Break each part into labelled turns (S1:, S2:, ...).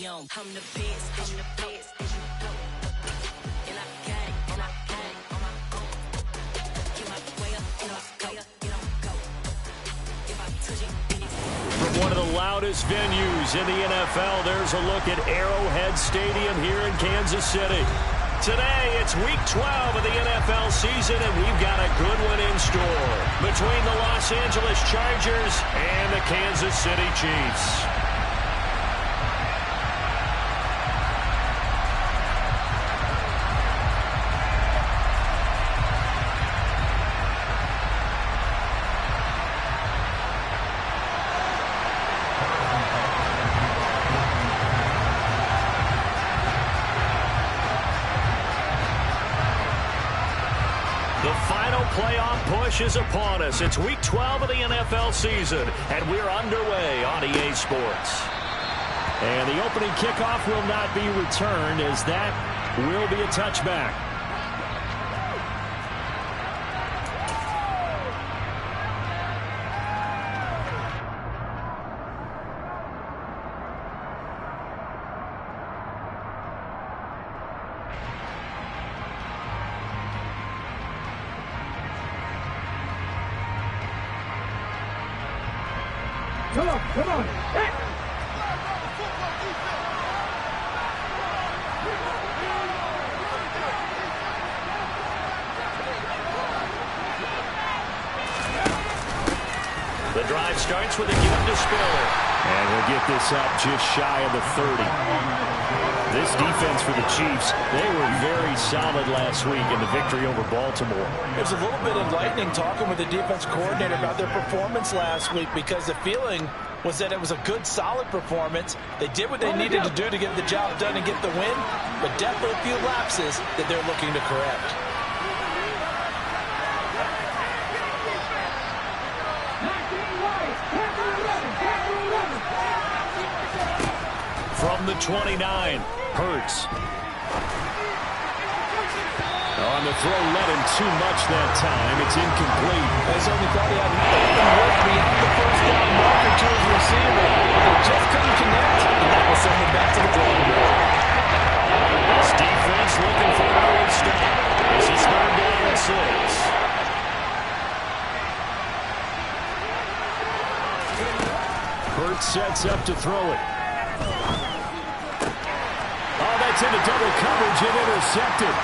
S1: From one of the loudest venues in the NFL, there's a look at Arrowhead Stadium here in Kansas City. Today, it's Week 12 of the NFL season, and we've got a good one in store between the Los Angeles Chargers and the Kansas City Chiefs. The final playoff push is upon us. It's Week 12 of the NFL season, and we're underway on EA Sports. And the opening kickoff will not be returned, as that will be a touchback.
S2: Come on. Hey.
S1: The drive starts with a give to Spiller. And he'll get this up just shy of the 30. This defense for the Chiefs, they were very solid last week in the victory over Baltimore.
S3: It was a little bit enlightening talking with the defense coordinator about their performance last week, because the feeling was that it was a good, solid performance. They did what they needed to do to get the job done and get the win, but definitely a few lapses that they're looking to correct.
S1: From the 29, Hurts. On the throw, led him too much that time. It's incomplete.
S3: I certainly thought he had an open look beyond the first down marker to his receiver. They just couldn't connect, and that will send him back to the drawing board.
S1: This defense looking for an early stop. This is 3rd down and 6. Hurts sets up to throw it. Oh, that's into double coverage and intercepted.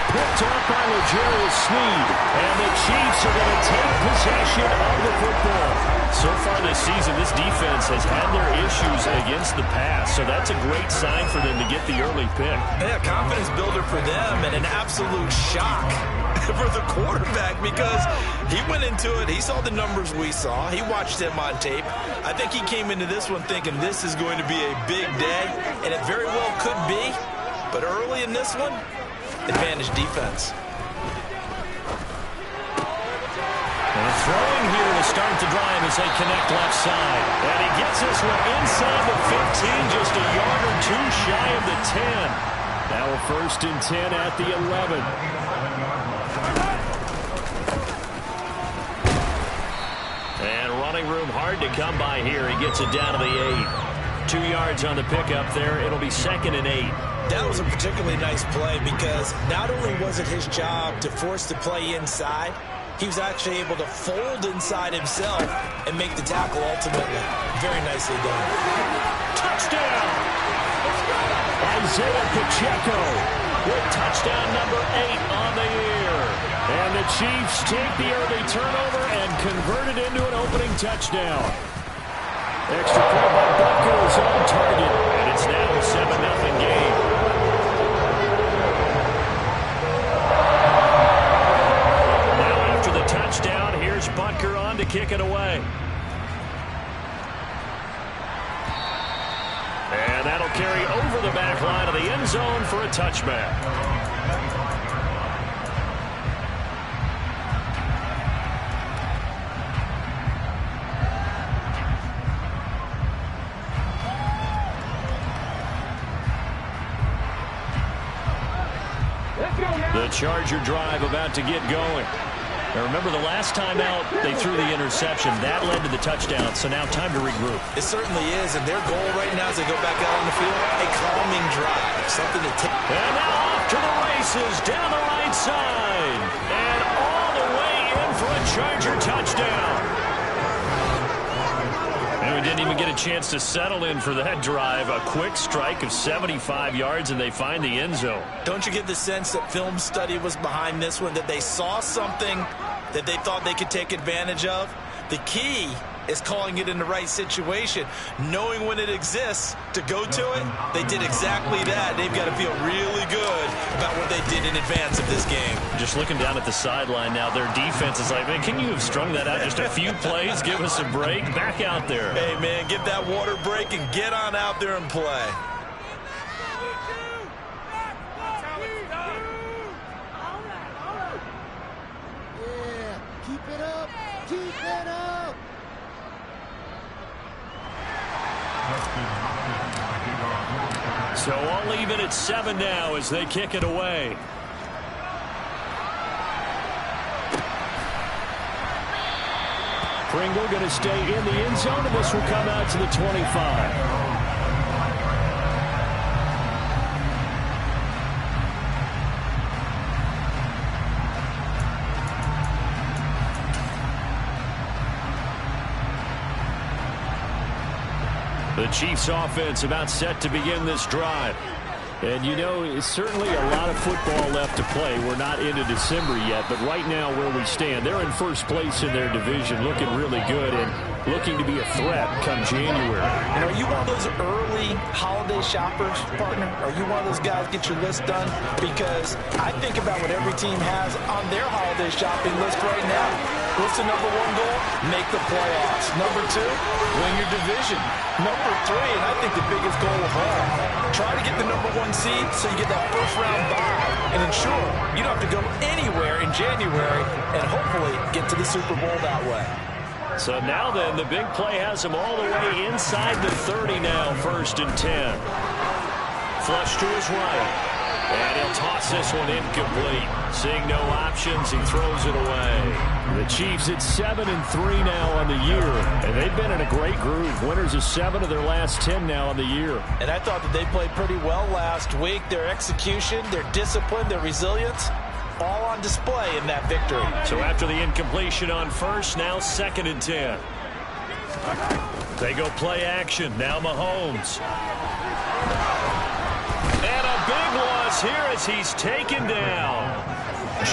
S1: Picked off by L'Jarius Sneed. And the Chiefs are going to take possession of the football. So far this season, this defense has had their issues against the pass. So that's a great sign for them to get the early pick.
S3: Yeah, confidence builder for them, and an absolute shock for the quarterback, because he went into it. He saw the numbers we saw. He watched them on tape. I think he came into this one thinking this is going to be a big day, and it very well could be. But early in this one, advantage defense.
S1: And throwing here to start the drive as they connect left side. And he gets this one inside the 15, just a yard or two shy of the 10. Now a 1st and 10 at the 11. And running room hard to come by here. He gets it down to the 8. 2 yards on the pickup there. It'll be 2nd and 8.
S3: That was a particularly nice play, because not only was it his job to force the play inside, he was actually able to fold inside himself and make the tackle ultimately. Very nicely done.
S1: Touchdown! Isaiah Pacheco with touchdown number 8 on the year. And the Chiefs take the early turnover and convert it into an opening touchdown. Extra point by Butker is on target, and it's now a 7-0 game. Now after the touchdown, here's Butker on to kick it away. And that'll carry over the back line of the end zone for a touchback. The Charger drive about to get going. Now remember, the last time out, they threw the interception. That led to the touchdown, so now time to regroup.
S3: It certainly is, and their goal right now as they go back out on the field, hey, drive. Something to take.
S1: And now off to the races down the right side. And all the way in for a Charger touchdown. And we didn't even get a chance to settle in for that drive. A quick strike of 75 yards, and they find the end zone.
S3: Don't you get the sense that film study was behind this one, that they saw something that they thought they could take advantage of? The key is calling it in the right situation, knowing when it exists to go to it. They did exactly that. They've got to feel really good about what they did in advance of this game.
S1: Just looking down at the sideline now, their defense is like, man, can you have strung that out just a few plays? Give us a break. Back out there.
S3: Hey, man, get that water break and get on out there and play.
S2: Yeah, keep it up. Keep it up.
S1: So I'll leave it at 7 now as they kick it away. Pringle going to stay in the end zone, and this will come out to the 25. The Chiefs offense about set to begin this drive. And, you know, it's certainly a lot of football left to play. We're not into December yet, but right now where we stand, they're in first place in their division, looking really good and looking to be a threat come January.
S3: And are you one of those early holiday shoppers, partner? Are you one of those guys get your list done? Because I think about what every team has on their holiday shopping list right now. What's the number one goal? Make the playoffs. Number two, win your division. Number three, and I think the biggest goal of all, try to get the number one seed so you get that first round bye and ensure you don't have to go anywhere in January and hopefully get to the Super Bowl that way.
S1: So now then, the big play has him all the way inside the 30 now, 1st and 10. Flush to his right. And he'll toss this one incomplete. Seeing no options, he throws it away. The Chiefs at 7-3 now on the year. And they've been in a great groove. Winners of 7 of their last 10 now on the year.
S3: And I thought that they played pretty well last week. Their execution, their discipline, their resilience, all on display in that victory.
S1: So after the incompletion on first, now 2nd and 10. They go play action. Now Mahomes. And a big loss here as he's taken down.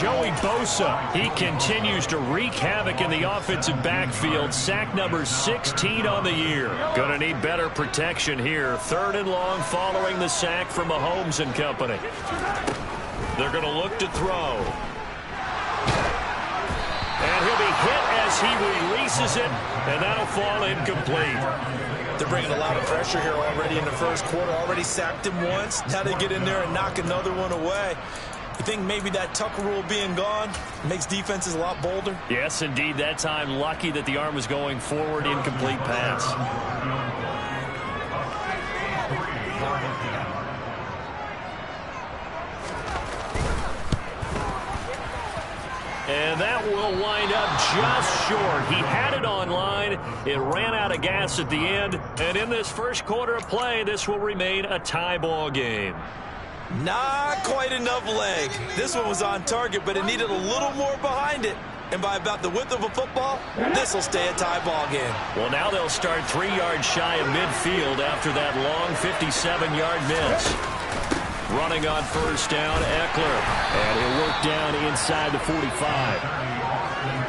S1: Joey Bosa, he continues to wreak havoc in the offensive backfield. Sack number 16 on the year. Going to need better protection here. 3rd and long following the sack from Mahomes and company. They're going to look to throw. And he'll be hit as he releases it, and that'll fall incomplete.
S3: They're bringing a lot of pressure here already in the first quarter. Already sacked him once. Now they get in there and knock another one away. You think maybe that Tucker rule being gone makes defenses a lot bolder?
S1: Yes, indeed. That time, lucky that the arm was going forward. Incomplete pass. And that will wind up just short. He had it on line. It ran out of gas at the end. And in this first quarter of play, this will remain a tie ball game.
S3: Not quite enough leg. This one was on target, but it needed a little more behind it. And by about the width of a football, this will stay a tie ball game.
S1: Well, now they'll start 3 yards shy of midfield after that long 57-yard miss. Running on first down, Eckler. And he'll work down inside the 45.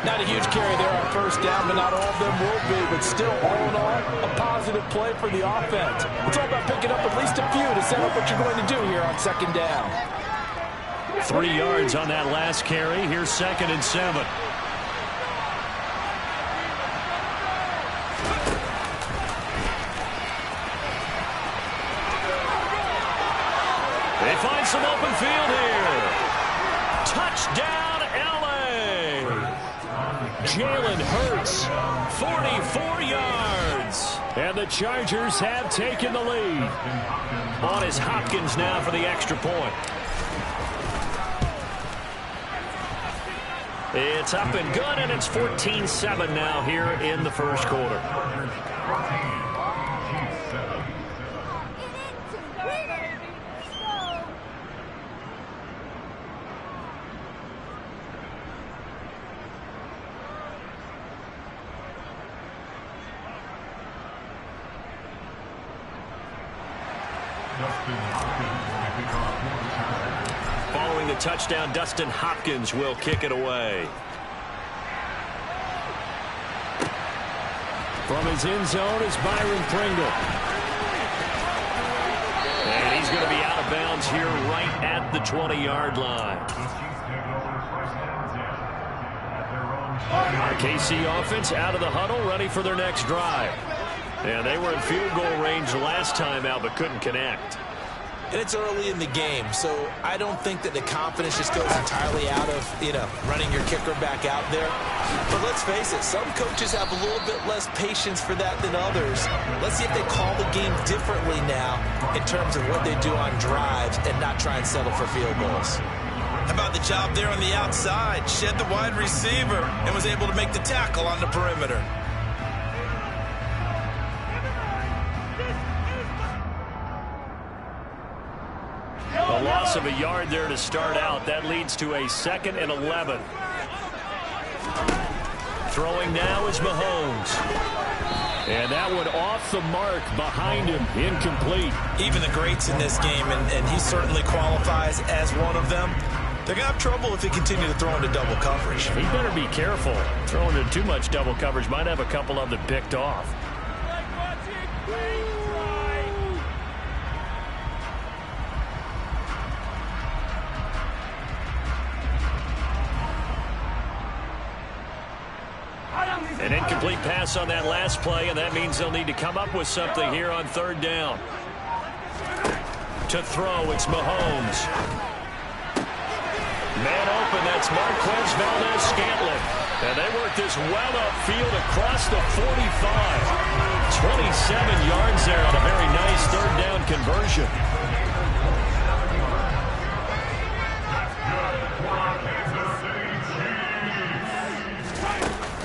S3: Not a huge carry there on first down, but not all of them will be. But still, all in all, a positive play for the offense. It's all about picking up at least a few to set up what you're going to do here on 2nd down.
S1: 3 yards on that last carry. Here's 2nd and 7. They find some open field here. Touchdown, L.A. Jalen Hurts, 44 yards. And the Chargers have taken the lead. On is Hopkins now for the extra point. It's up and good, and it's 14-7 now here in the first quarter. Following the touchdown, Dustin Hopkins will kick it away. From his end zone is Byron Pringle. And he's going to be out of bounds here right at the 20-yard line. Our KC offense out of the huddle, ready for their next drive. And they were in field goal range last time out, but couldn't connect.
S3: And it's early in the game, so I don't think that the confidence just goes entirely out of, running your kicker back out there. But let's face it, some coaches have a little bit less patience for that than others. Let's see if they call the game differently now in terms of what they do on drives and not try and settle for field goals. How about the job there on the outside? Shed the wide receiver and was able to make the tackle on the perimeter.
S1: A loss of a yard there to start out. That leads to a 2nd and 11. Throwing now is Mahomes. And that one off the mark behind him, incomplete.
S3: Even the greats in this game, and he certainly qualifies as one of them, they're going to have trouble if they continue to throw into double coverage.
S1: He better be careful. Throwing into too much double coverage might have a couple of them picked off. An incomplete pass on that last play, and that means they'll need to come up with something here on 3rd down. To throw, it's Mahomes. Man open, that's Marquez Valdes-Scantling. And they work this well upfield across the 45. 27 yards there on a very nice 3rd down conversion.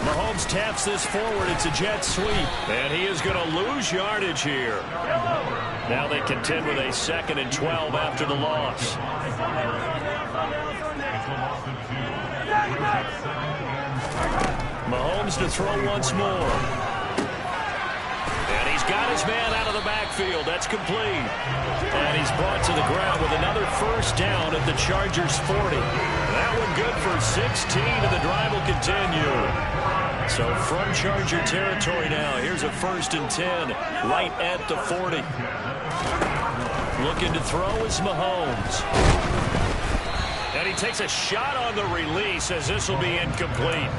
S1: Mahomes taps this forward. It's a jet sweep. And he is going to lose yardage here. Now they contend with a 2nd and 12 after the loss. Mahomes to throw once more. And he's got his man out of the backfield. That's complete. And he's brought to the ground with another 1st down at the Chargers' 40. That one good for 16, and the drive will continue. So from Charger territory now, here's a 1st and 10 right at the 40. Looking to throw is Mahomes. And he takes a shot on the release as this will be incomplete.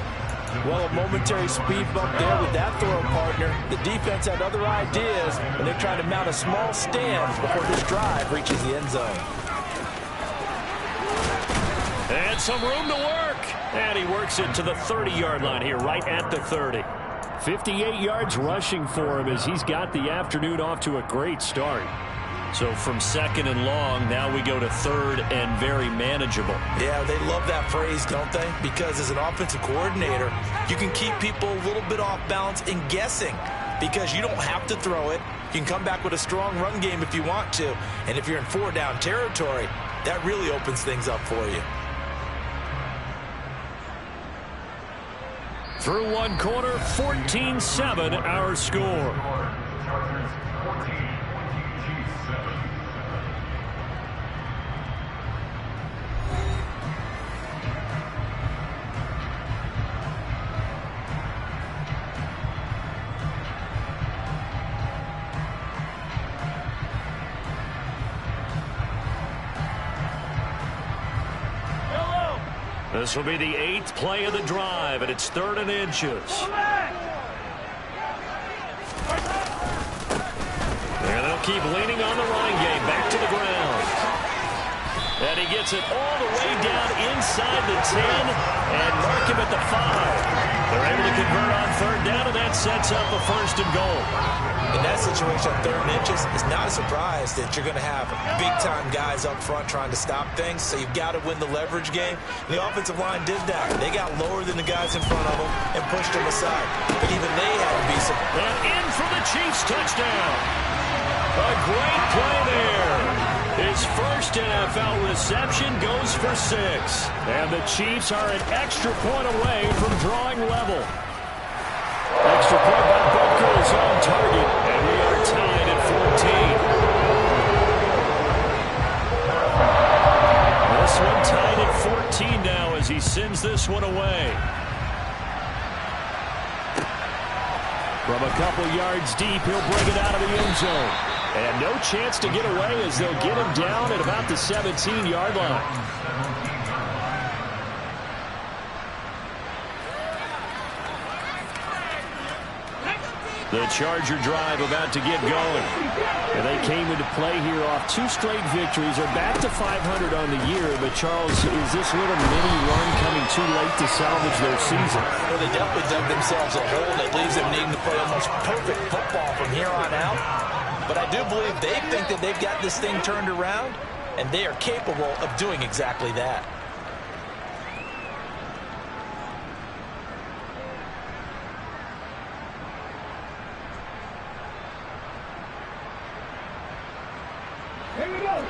S3: Well, a momentary speed bump there with that throw partner. The defense had other ideas, and they're trying to mount a small stand before this drive reaches the end zone.
S1: And some room to work. And he works it to the 30-yard line here, right at the 30. 58 yards rushing for him as he's got the afternoon off to a great start. So from 2nd and long, now we go to 3rd and very manageable. Yeah, they love that phrase, don't they? Because as an offensive coordinator, you can keep people a little bit off balance and guessing because you don't have to throw it. You can come back with a strong run game if you want to. And if you're in 4-down territory, that really opens things up for you. Through one quarter, 14-7 our score. This will be the 8th play of the drive, and it's 3rd and inches. And they'll keep leaning on the running game. Back to the ground. And he gets it all the way down inside the 10 and mark him at the 5. They're able to convert on 3rd down, and that sets up a 1st and goal.
S3: In that situation, 3rd and inches, it's not a surprise that you're going to have big-time guys up front trying to stop things, so you've got to win the leverage game. The offensive line did that. They got lower than the guys in front of them and pushed them aside. But even they had to be surprised.
S1: And in for the Chiefs touchdown. A great play there. His first NFL reception goes for 6. And the Chiefs are an extra point away from drawing level. Extra point by Butker is on target, and we are tied at 14. From a couple yards deep, he'll bring it out of the end zone. And no chance to get away as they'll get him down at about the 17-yard line. The Charger drive about to get going. And they came into play here off 2 straight victories. They're back to 500 on the year. But, Charles, is this little mini run coming too late to salvage their season?
S3: Well, they definitely dug themselves a hole that leaves them needing to play almost perfect football from here on out. But I do believe they think that they've got this thing turned around, and they are capable of doing exactly that.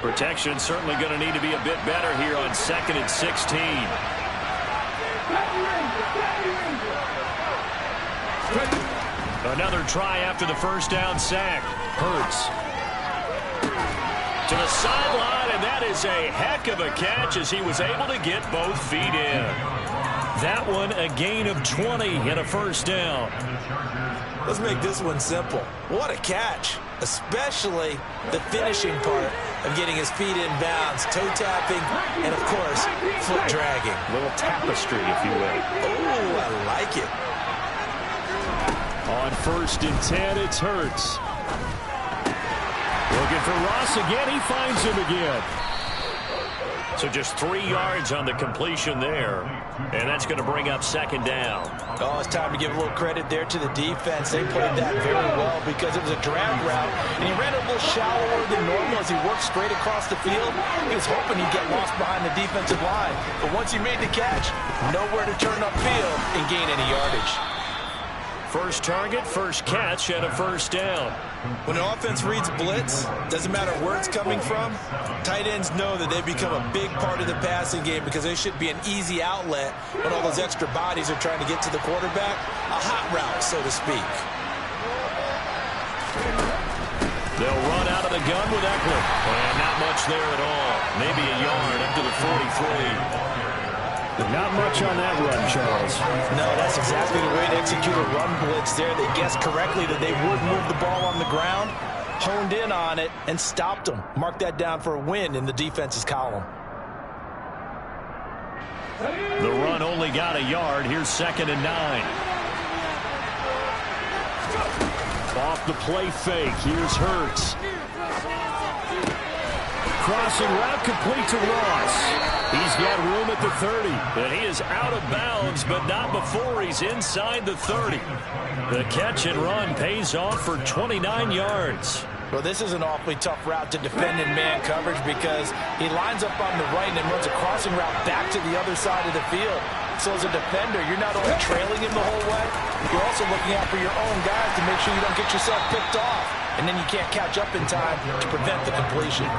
S1: Protection certainly going to need to be a bit better here on 2nd and 16. Another try after the first down sack. Hurts to the sideline, and that is a heck of a catch as he was able to get both feet in. That one a gain of 20 and a first down.
S3: Let's make this one simple. What a catch, especially the finishing part of getting his feet in bounds, toe tapping, and, of course, foot dragging.
S1: A little tapestry, if you will.
S3: Oh, I like it.
S1: On 1st and 10, it's Hurts. Looking for Ross again. He finds him again. So just 3 yards on the completion there. And that's going to bring up 2nd down.
S3: Oh, it's time to give a little credit there to the defense. They played that very well because it was a drag route, and he ran a little shallower than normal as he worked straight across the field. He was hoping he'd get lost behind the defensive line. But once he made the catch, nowhere to turn upfield and gain any yardage.
S1: First target, first catch, and a first down.
S3: When the offense reads blitz, doesn't matter where it's coming from, tight ends know that they've become a big part of the passing game because they should be an easy outlet when all those extra bodies are trying to get to the quarterback. A hot route, so to speak.
S1: They'll run out of the gun with Eckler. And not much there at all. Maybe a yard up to the 43. Not much on that run, Charles.
S3: No, that's exactly the way to execute a run blitz there. They guessed correctly that they would move the ball on the ground, honed in on it, and stopped them. Mark that down for a win in the defense's column.
S1: The run only got a yard. Here's 2nd and 9. Off the play fake. Here's Hurts. Crossing route complete to Ross. He's got room at the 30, and he is out of bounds, but not before he's inside the 30. The catch and run pays off for 29 yards.
S3: Well, this is an awfully tough route to defend in man coverage because he lines up on the right and then runs a crossing route back to the other side of the field. So as a defender, you're not only trailing him the whole way, you're also looking out for your own guys to make sure you don't get yourself picked off. And then you can't catch up in time to prevent the completion.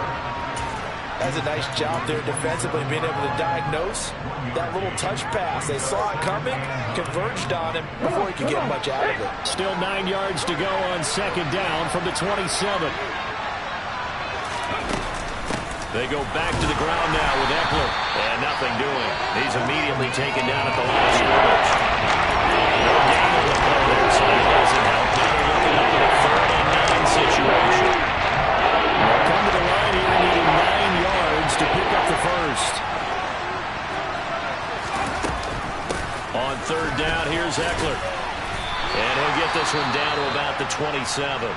S3: That's a nice job there defensively, being able to diagnose that little touch pass. They saw it coming, converged on him before he could get much out of it.
S1: Still 9 yards to go on 2nd down from the 27. They go back to the ground now with Eckler. And nothing doing. He's immediately taken down at the line of scrimmage. No gain on the play there, so that doesn't help. Now they're looking up at a 3rd and 9 situation. They'll come to the line here needing 9 yards to pick up the first. On 3rd down, here's Eckler. And he'll get this one down to about the 27.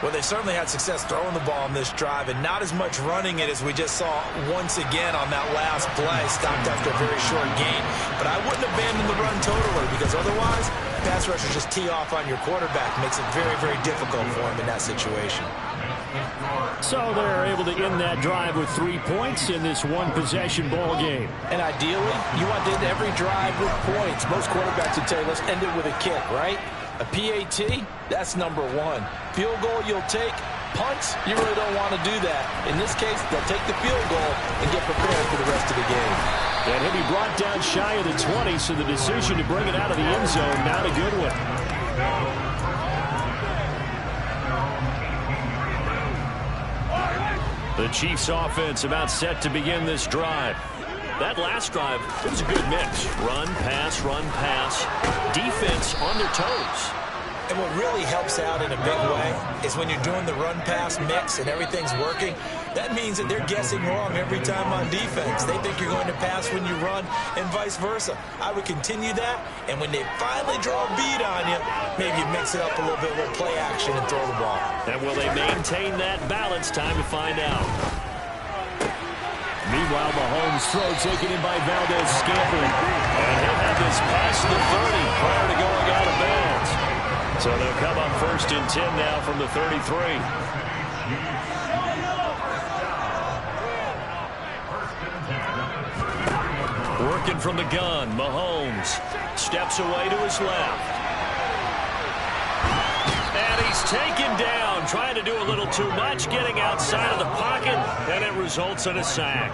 S3: Well, they certainly had success throwing the ball on this drive and not as much running it as we just saw once again on that last play. Stopped after a very short gain. But I wouldn't abandon the run totally because otherwise, pass rushers just tee off on your quarterback. Makes it very, very difficult for him in that situation.
S1: So they're able to end that drive with 3 points in this one-possession ball game.
S3: And ideally, you want to end every drive with points. Most quarterbacks would tell you, let's end it with a kick, right? A PAT, that's number 1. Field goal you'll take. Punts, you really don't want to do that. In this case, they'll take the field goal and get prepared for the rest of the game.
S1: And he'll be brought down shy of the 20, so the decision to bring it out of the end zone, not a good one. The Chiefs offense about set to begin this drive. That last drive, it was a good mix. Run, pass, defense on their toes.
S3: And what really helps out in a big way is when you're doing the run-pass mix and everything's working, that means that they're guessing wrong every time on defense. They think you're going to pass when you run and vice versa. I would continue that, and when they finally draw a bead on you, maybe you mix it up a little bit with play action and throw the ball.
S1: And will they maintain that balance? Time to find out. Meanwhile, Mahomes' throw taken in by Valdez-Scantling. And he'll have this past the 30 prior to going out of bounds. So they'll come up 1st and 10 now from the 33. Working from the gun, Mahomes steps away to his left. And he's taken down, trying to do a little too much, getting outside of the pocket, and it results in a sack.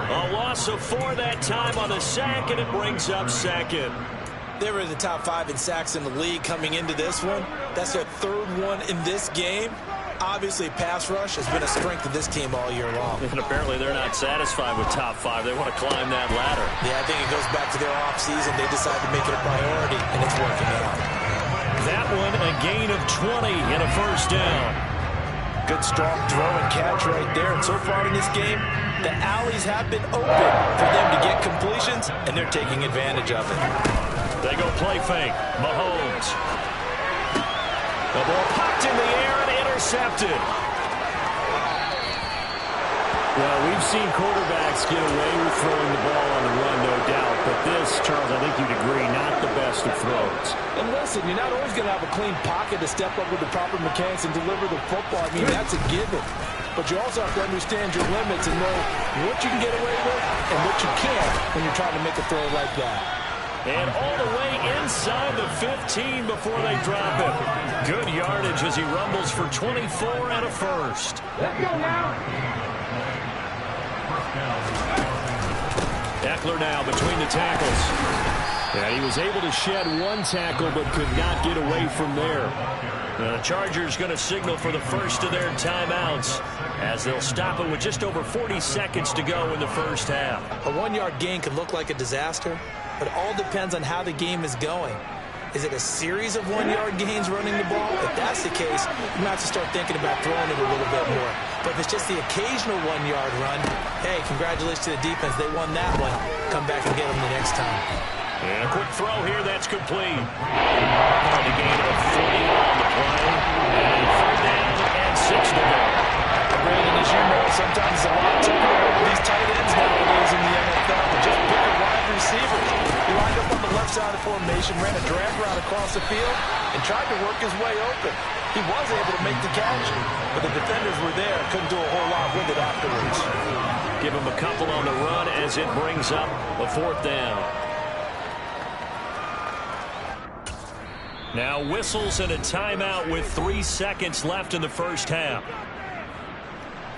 S1: A loss of 4 that time on the sack, and it brings up 2nd.
S3: They were in the top 5 in sacks in the league coming into this one. That's their 3rd one in this game. Obviously, pass rush has been a strength of this team all year long.
S1: And apparently they're not satisfied with top 5. They want to climb that ladder.
S3: Yeah, I think it goes back to their offseason. They decided to make it a priority, and it's working out.
S1: That one, a gain of 20 and a 1st down.
S3: Good strong throw and catch right there. And so far in this game, the alleys have been open for them to get completions, and they're taking advantage of it.
S1: They go play fake. Mahomes. The ball popped in the air and intercepted. Well, we've seen quarterbacks get away with throwing the ball on the run, no doubt. But this, Charles, I think you'd agree, not the best of throws.
S4: And listen, you're not always going to have a clean pocket to step up with the proper mechanics and deliver the football. I mean, that's a given. But you also have to understand your limits and know what you can get away with and what you can't when you're trying to make a throw like that.
S1: And all the way inside the 15 before they drop it. Good yardage as he rumbles for 24 and a 1st.
S4: Let's go now.
S1: Eckler now between the tackles. And he was able to shed 1 tackle but could not get away from there. The Chargers going to signal for the first of their timeouts as they'll stop it with just over 40 seconds to go in the first half.
S3: A 1-yard gain could look like a disaster, but it all depends on how the game is going. Is it a series of 1-yard gains running the ball? If that's the case, you might have to start thinking about throwing it a little bit more. But if it's just the occasional 1-yard run, hey, congratulations to the defense. They won that one. Come back and get them the next time.
S1: And a quick throw here. That's complete. And a gain of 40 on the play. And 3rd down and 6 to go.
S3: Brandon, as you know, sometimes it's a lot tougher with these tight ends nowadays in the NFL than just bigger wide receivers. He lined up on the left side of formation, ran a drag route across the field, and tried to work his way open. He was able to make the catch, but the defenders were there, couldn't do a whole lot with it afterwards.
S1: Give him a couple on the run as it brings up a 4th down. Now whistles and a timeout with 3 seconds left in the first half.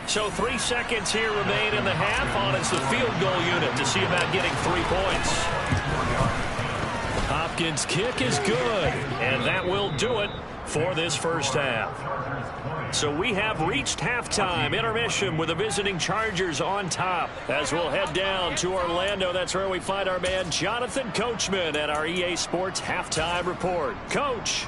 S1: So 3 seconds here remain in the half on it's the field goal unit to see about getting 3 points. Hopkins' kick is good, and that will do it for this first half. So we have reached halftime intermission with the visiting Chargers on top. As we'll head down to Orlando, that's where we find our man Jonathan Coachman at our EA Sports Halftime Report. Coach.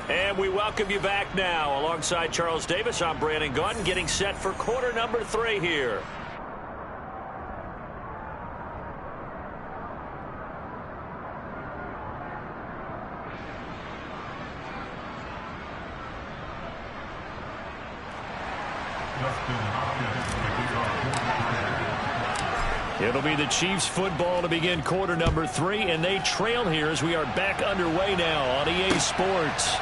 S1: And we welcome you back now. Alongside Charles Davis, I'm Brandon Gaudin, getting set for quarter number 3 here. It'll be the Chiefs football to begin quarter number 3, and they trail here as we are back underway now on EA Sports.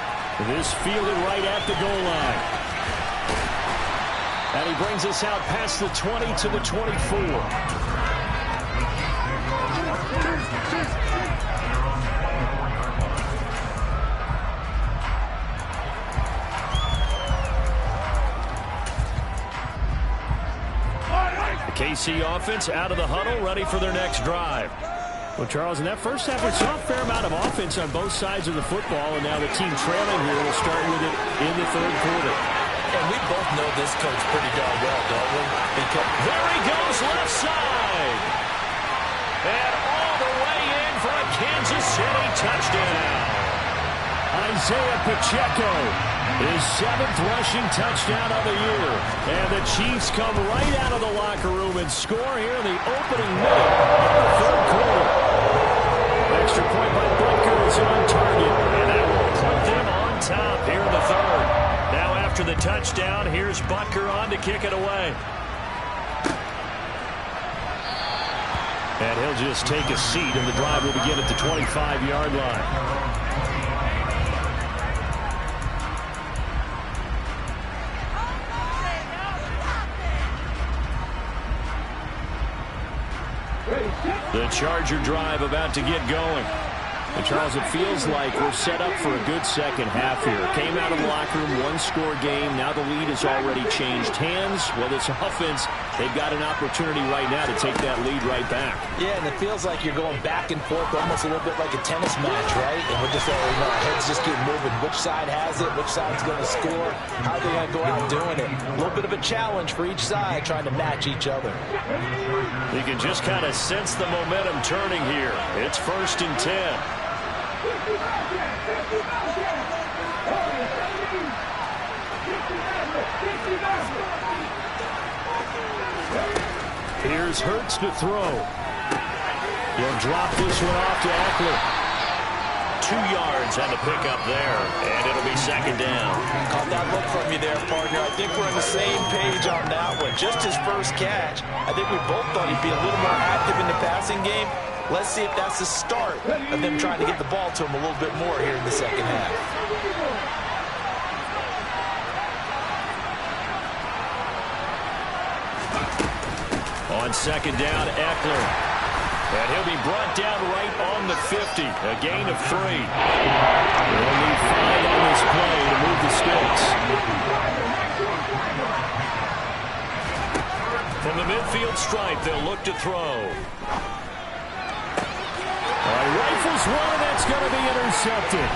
S1: This fielded right at the goal line. And he brings us out past the 20 to the 24. The KC offense out of the huddle, ready for their next drive. Well, Charles, in that first half, we saw a fair amount of offense on both sides of the football, and now the team trailing here will start with it in the third quarter.
S4: And we both know this coach pretty darn well, don't we? Because
S1: there he goes left side. And all the way in for a Kansas City touchdown. Isaiah Pacheco, his 7th rushing touchdown of the year. And the Chiefs come right out of the locker room and score here in the opening minute of the 3rd quarter. Extra point by Butker is on target, and that will put them on top here in the 3rd. Now after the touchdown, here's Butker on to kick it away. And he'll just take a seat, and the drive will begin at the 25-yard line. The Charger drive about to get going. And Charles, it feels like we're set up for a good second half here. Came out of the locker room, 1-score game. Now the lead has already changed hands. Well, this offense, they've got an opportunity right now to take that lead right back.
S4: Yeah, and it feels like you're going back and forth almost a little bit like a tennis match, right? And we're just, our heads just keep moving. Which side has it? Which side's going to score? How are they going to go out doing it? A little bit of a challenge for each side trying to match each other.
S1: You can just kind of sense the momentum turning here. It's 1st and 10. Here's Hurts to throw. He'll drop this one off to Eckler. 2 yards on the pickup there, and it'll be 2nd down.
S4: Caught that look from you there, partner. I think we're on the same page on that one. Just his first catch. I think we both thought he'd be a little more active in the passing game. Let's see if that's the start of them trying to get the ball to him a little bit more here in the second half.
S1: On 2nd down, Eckler. And he'll be brought down right on the 50. A gain of 3. They'll need 5 on this play to move the sticks. From the midfield stripe, they'll look to throw. Rifles one, that's going to be intercepted.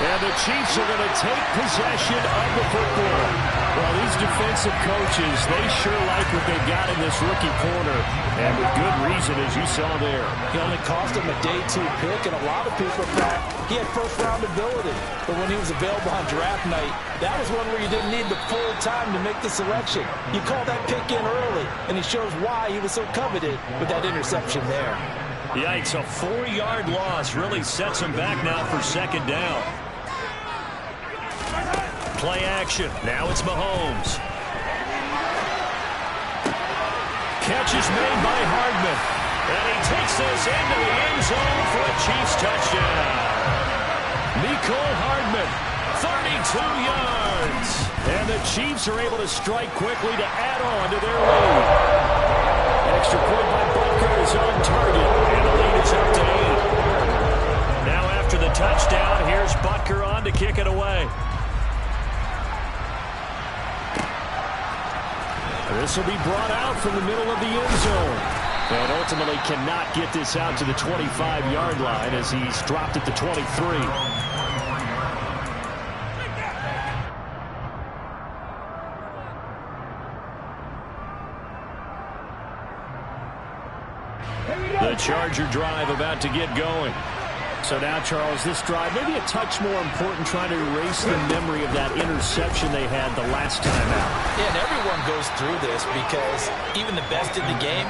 S1: And the Chiefs are going to take possession of the football. Well, these defensive coaches, they sure like what they've got in this rookie corner. And with good reason, as you saw there.
S4: He only cost him a day 2 pick, and a lot of people thought he had first-round ability. But when he was available on draft night, that was one where you didn't need the full time to make the selection. You call that pick in early, and he shows why he was so coveted with that interception there.
S1: Yikes, a 4-yard loss really sets him back now for 2nd down. Play action. Now it's Mahomes. Catch is made by Hardman. And he takes this into the end zone for a Chiefs touchdown. Mecole Hardman, 32 yards. And the Chiefs are able to strike quickly to add on to their lead. Extra point by Butker is on target. And the lead is up to 8. Now after the touchdown, here's Butker on to kick it away. This will be brought out from the middle of the end zone. And ultimately cannot get this out to the 25-yard line as he's dropped at the 23. The Charger drive about to get going. So now, Charles, this drive maybe a touch more important, trying to erase the memory of that interception they had the last time out.
S4: Yeah, and everyone goes through this because even the best in the game,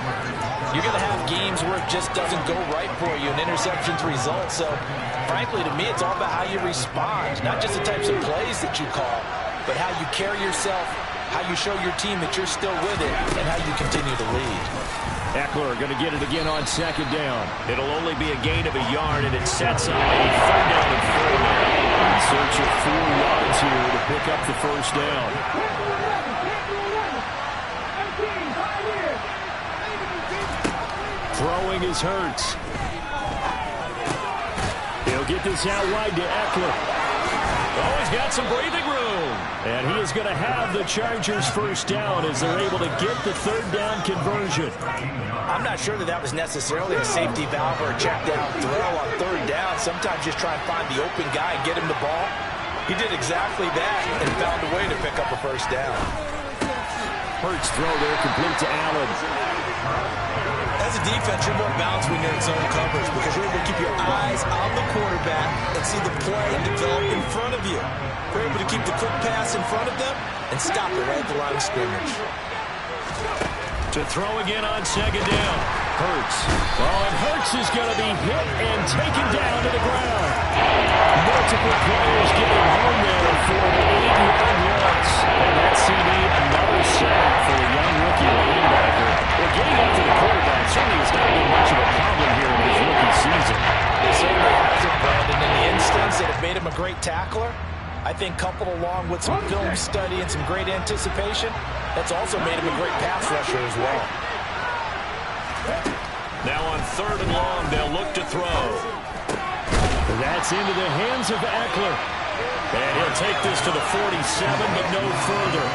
S4: you're going to have games where it just doesn't go right for you and interceptions result. So, frankly, to me, it's all about how you respond, not just the types of plays that you call, but how you carry yourself, how you show your team that you're still with it, and how you continue to lead.
S1: Eckler going to get it again on 2nd down. It'll only be a gain of a yard, and it sets up a 3rd down and 4 now. In search of 4 yards here to pick up the 1st down. Throwing is Hurts. He'll get this out wide to Eckler. Oh, he's got some breathing room. And he is going to have the Chargers' 1st down as they're able to get the 3rd down conversion.
S4: I'm not sure that was necessarily a safety valve or a check down throw on 3rd down. Sometimes just try and find the open guy and get him the ball.
S3: He did exactly that and found a way to pick up a first down.
S1: Hurts throw there, complete to Allen.
S3: As a defense, you're more balanced when you're in zone coverage because you're able to keep your eyes on the quarterback and see the play develop in front of you. You're able to keep the quick pass in front of them and stop it right at the line of scrimmage.
S1: To throw again on second down. Hurts. Oh, and Hurts is going to be hit and taken down to the ground. Multiple players getting home there for the 80-yard loss. And that's CD, another sack for the young rookie linebacker. Well, getting after the quarterback certainly has not been much of a problem here in his rookie season.
S3: It certainly hasn't, Brandon. In the instance that it made him a great tackler, I think coupled along with some film study and some great anticipation, that's also made him a great pass rusher as well.
S1: Now on third and long, they'll look to throw. That's into the hands of Eckler. And he'll take this to the 47, but no further,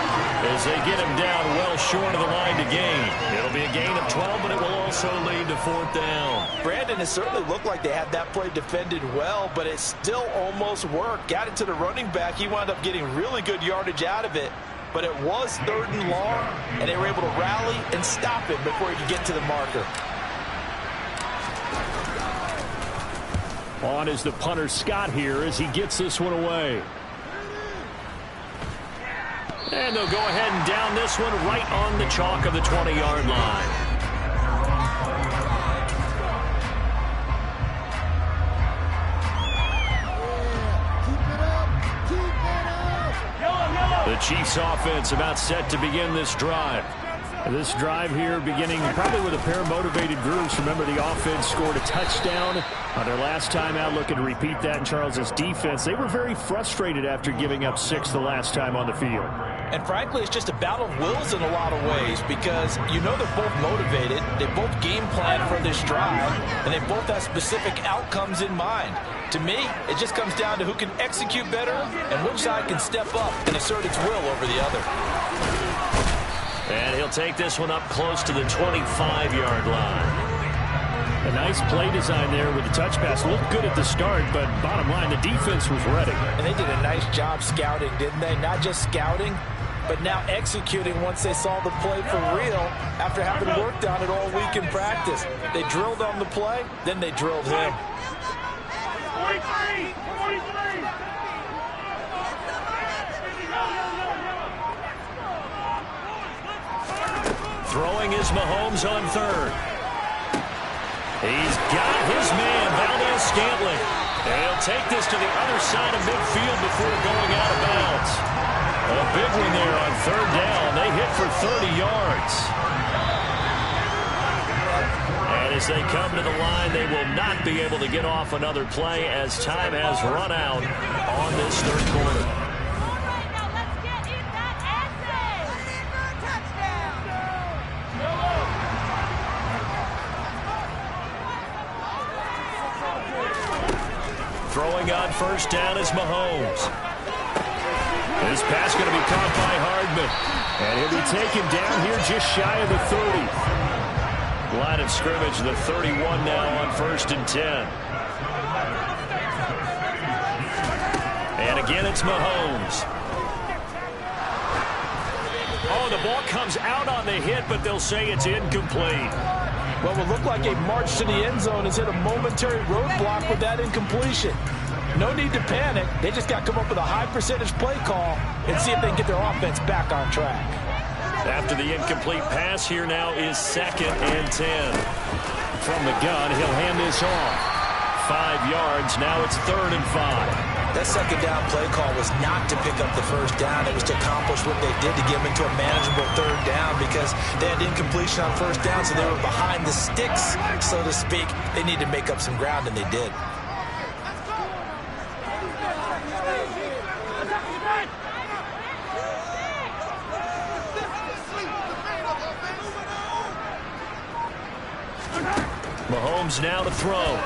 S1: as they get him down well short of the line to gain. It'll be a gain of 12, but it will also lead to fourth down.
S3: Brandon, it certainly looked like they had that play defended well, but it still almost worked. Got it to the running back. He wound up getting really good yardage out of it. But it was third and long, and they were able to rally and stop it before he could get to the marker.
S1: On is the punter Scott here as he gets this one away. And they'll go ahead and down this one right on the chalk of the 20-yard line. The Chiefs offense about set to begin this drive. This drive here beginning probably with a pair of motivated groups. Remember, the offense scored a touchdown on their last time out. Looking to repeat that in Charles's defense. They were very frustrated after giving up 6 the last time on the field.
S3: And frankly, it's just a battle of wills in a lot of ways because you know they're both motivated. They both game plan for this drive, and they both have specific outcomes in mind. To me, it just comes down to who can execute better and which side can step up and assert its will over the other.
S1: And he'll take this one up close to the 25-yard line. A nice play design there with the touch pass. Looked good at the start, but bottom line, the defense was ready.
S3: And they did a nice job scouting, didn't they? Not just scouting, but now executing once they saw the play for real after having worked on it all week in practice. They drilled on the play, then they drilled him.
S5: 43!
S1: Throwing is Mahomes on third. He's got his man, Valdes-Scantling. And he'll take this to the other side of midfield before going out of bounds. A big one there on third down. They hit for 30 yards. And as they come to the line, they will not be able to get off another play as time has run out on this third quarter. Throwing on first down is Mahomes. This pass going to be caught by Hardman. And he'll be taken down here just shy of the 30. Line of scrimmage, the 31 now on first and 10. And again, it's Mahomes. Oh, the ball comes out on the hit, but they'll say it's incomplete.
S3: What will look like a march to the end zone has hit a momentary roadblock with that incompletion. No need to panic. They just got to come up with a high percentage play call and see if they can get their offense back on track.
S1: After the incomplete pass, here now is second and 10. From the gun, he'll hand this off. 5 yards. Now it's third and 5.
S3: That second down play call was not to pick up the first down. It was to accomplish what they did to get them into a manageable third down because they had incompletion on first down, so they were behind the sticks, so to speak. They needed to make up some ground, and they did.
S1: Mahomes now to throw.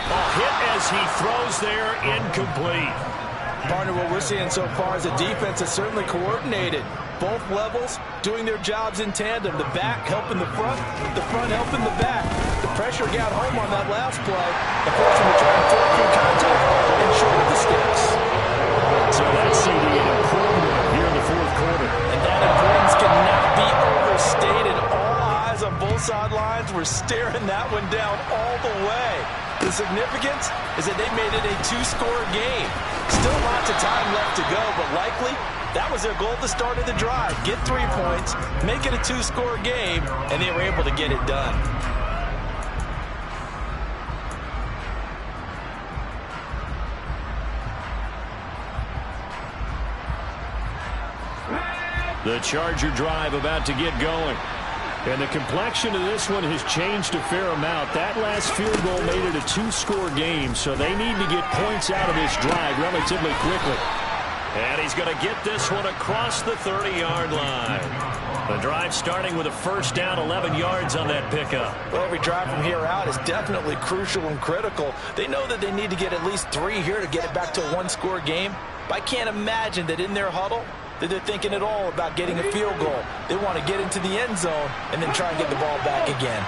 S1: A hit as he throws there, incomplete.
S3: Partner, what we're seeing so far is a defense that's certainly coordinated.
S4: both levels doing their jobs in tandem. The back helping the front helping the back. The pressure got home on that last play. The forced him to try and throw through contact and short of the sticks.
S1: So that's seeding an improvement here in the fourth quarter.
S4: And that importance cannot be overstated. All eyes on both sidelines were staring that one down all the way. The significance is that they made it a two-score game. Still lots of time left to go, but likely that was their goal at the start of the drive. Get 3 points, make it a two-score game, and they were able to get it done.
S1: The Charger drive about to get going. And the complexion of this one has changed a fair amount. That last field goal made it a two-score game, so they need to get points out of this drive relatively quickly. And he's going to get this one across the 30-yard line. The drive starting with a first down, 11 yards on that pickup.
S4: Well, every drive from here out is definitely crucial and critical. They know that they need to get at least 3 here to get it back to a one-score game. But I can't imagine that in their huddle that they're thinking at all about getting a field goal. They want to get into the end zone and then try and get the ball back again.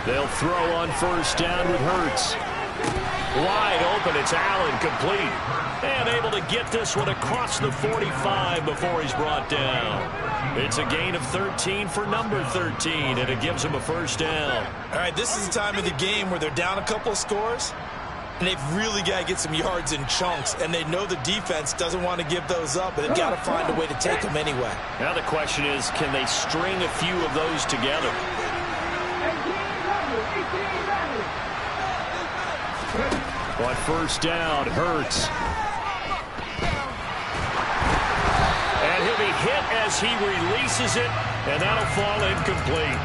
S1: They'll throw on first down with Hurts. Wide open, it's Allen, complete. And able to get this one across the 45 before he's brought down. It's a gain of 13 for number 13, and it gives him a first down.
S3: All right, this is the time of the game where they're down a couple of scores, and they've really got to get some yards in chunks, and they know the defense doesn't want to give those up, but they've got to find a way to take them anyway.
S1: Now the question is, can they string a few of those together? On first down, Hurts. And he'll be hit as he releases it, and that'll fall incomplete.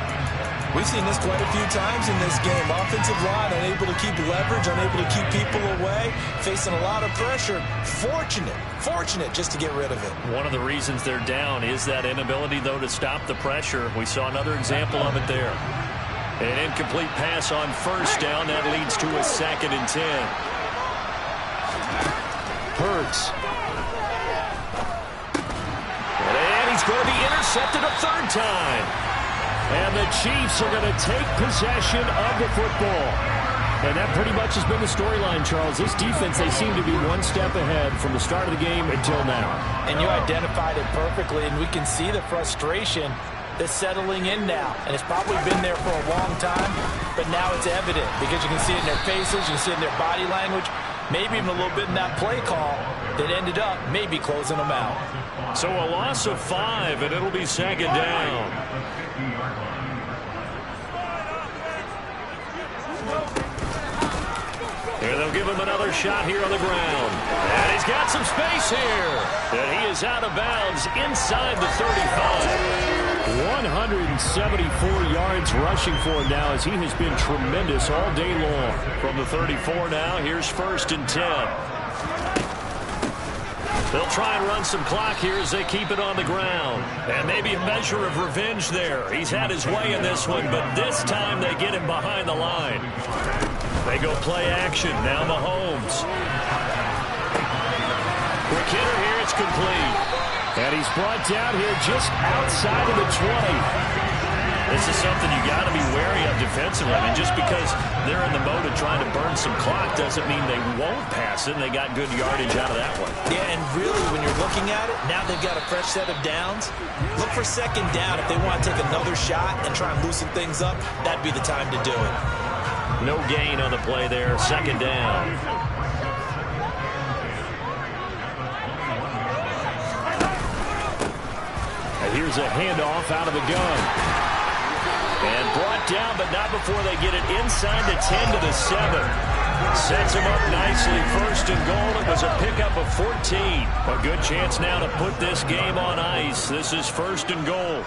S3: We've seen this quite a few times in this game. Offensive line unable to keep leverage, unable to keep people away, facing a lot of pressure. Fortunate just to get rid of it.
S1: One of the reasons they're down is that inability, though, to stop the pressure. We saw another example of it there. An incomplete pass on first down. That leads to a 2nd and 10. Hurts. And he's going to be intercepted a 3rd time. And the Chiefs are going to take possession of the football. And that pretty much has been the storyline, Charles. This defense, they seem to be one step ahead from the start of the game until now.
S4: And you identified it perfectly, and we can see the frustration that's settling in now. And it's probably been there for a long time, but now it's evident because you can see it in their faces, you can see it in their body language, maybe even a little bit in that play call that ended up maybe closing them out.
S1: So a loss of 5, and it'll be 2nd down. Here they'll give him another shot here on the ground. And he's got some space here. And he is out of bounds inside the 35. 174 yards rushing for him now as he has been tremendous all day long. From the 34 now, here's 1st and 10. They'll try and run some clock here as they keep it on the ground. And maybe a measure of revenge there. He's had his way in this one, but this time they get him behind the line. They go play action. Now Mahomes. Quick hitter here. It's complete. And he's brought down here just outside of the 20. This is something you got to be wary of defensively. I mean, just because they're in the mode of trying to burn some clock doesn't mean they won't pass it. And they got good yardage out of that one.
S3: Yeah, and really, when you're looking at it, now they've got a fresh set of downs. Look for 2nd down. If they want to take another shot and try and loosen things up, that'd be the time to do it.
S1: No gain on the play there. 2nd down. And here's a handoff out of the gun. And brought down, but not before they get it inside the 10 to the 7. Sets him up nicely. 1st and goal. It was a pickup of 14. A good chance now to put this game on ice. This is 1st and goal.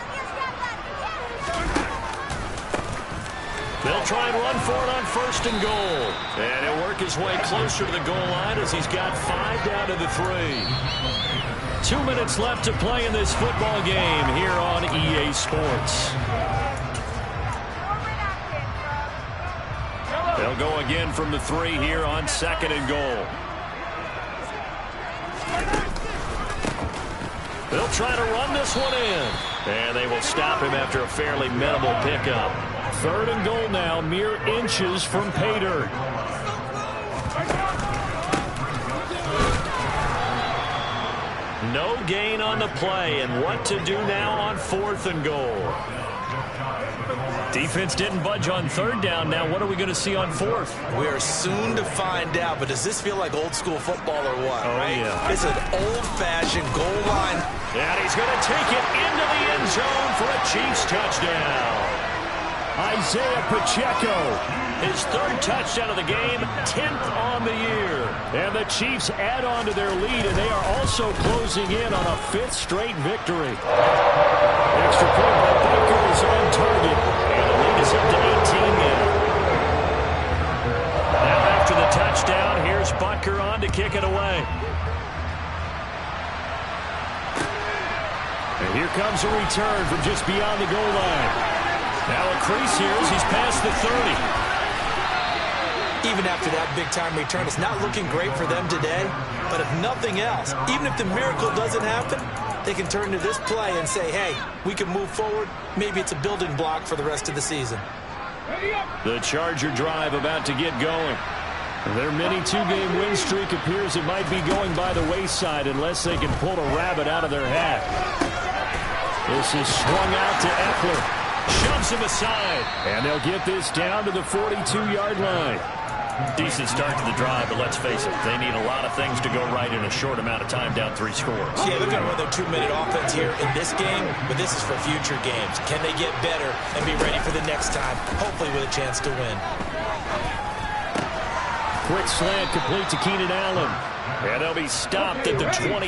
S1: They'll try and run for it on 1st and goal. And he'll work his way closer to the goal line as he's got 5 down to the 3. 2 minutes left to play in this football game here on EA Sports. They'll go again from the 3 here on 2nd and goal. They'll try to run this one in. And they will stop him after a fairly minimal pickup. 3rd and goal now, mere inches from pay dirt. No gain on the play, and what to do now on 4th and goal. Defense didn't budge on 3rd down. Now what are we going to see on 4th?
S3: We're soon to find out, but does this feel like old school football or what, right?
S1: Yeah.
S3: It's an old-fashioned goal line.
S1: And he's going to take it into the end zone for a Chiefs touchdown. Isaiah Pacheco, his 3rd touchdown of the game, 10th on the year. And the Chiefs add on to their lead, and they are also closing in on a 5th straight victory. Extra point by Baker is on target, and the lead is up to 18 now. Now after the touchdown, here's Butker on to kick it away. And here comes a return from just beyond the goal line. Now a crease here as he's past the 30.
S3: Even after that big-time return, it's not looking great for them today. But if nothing else, even if the miracle doesn't happen, they can turn to this play and say, hey, we can move forward. Maybe it's a building block for the rest of the season.
S1: The Charger drive about to get going. Their mini 2-game win streak appears it might be going by the wayside unless they can pull a rabbit out of their hat. This is swung out to Eckler. Shoves him aside. And they'll get this down to the 42-yard line. Decent start to the drive, but let's face it, they need a lot of things to go right in a short amount of time, down 3 scores.
S3: Yeah, they're going to run their 2-minute offense here in this game, but this is for future games. Can they get better and be ready for the next time, hopefully with a chance to win?
S1: Quick slant complete to Keenan Allen. And they'll be stopped at the 28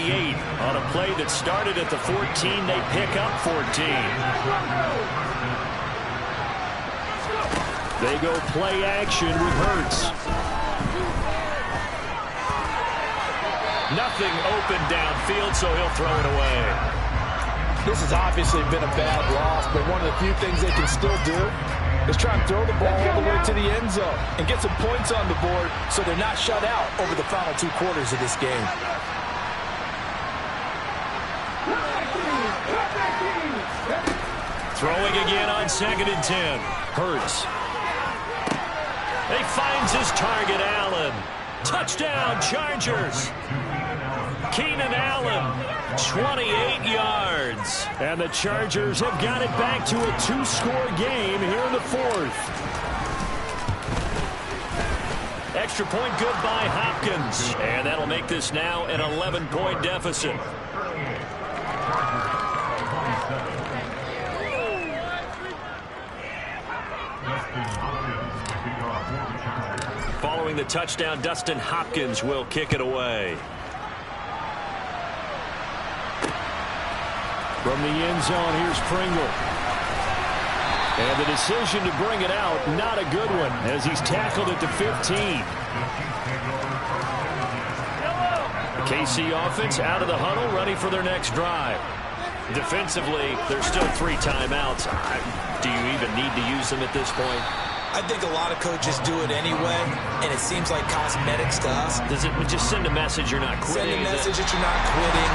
S1: on a play that started at the 14. They pick up 14. They go play action with Hurts. Nothing open downfield, so he'll throw it away.
S4: This has obviously been a bad loss, but one of the few things they can still do is try and throw the ball all the way to the end zone and get some points on the board so they're not shut out over the final 2 quarters of this game.
S1: Throwing again on 2nd and 10. Hurts. He finds his target, Allen. Touchdown, Chargers. Keenan Allen, 28 yards. And the Chargers have got it back to a 2-score game here in the 4th. Extra point good by Hopkins. And that'll make this now an 11-point deficit. Following the touchdown, Dustin Hopkins will kick it away. From the end zone, here's Pringle. And the decision to bring it out, not a good one, as he's tackled at the 15. The KC offense out of the huddle, ready for their next drive. Defensively, there's still 3 timeouts. Do you even need to use them at this point?
S3: I think a lot of coaches do it anyway, and it seems like cosmetics to us.
S1: Does it just send a message you're not quitting?
S3: Send a message that you're not quitting.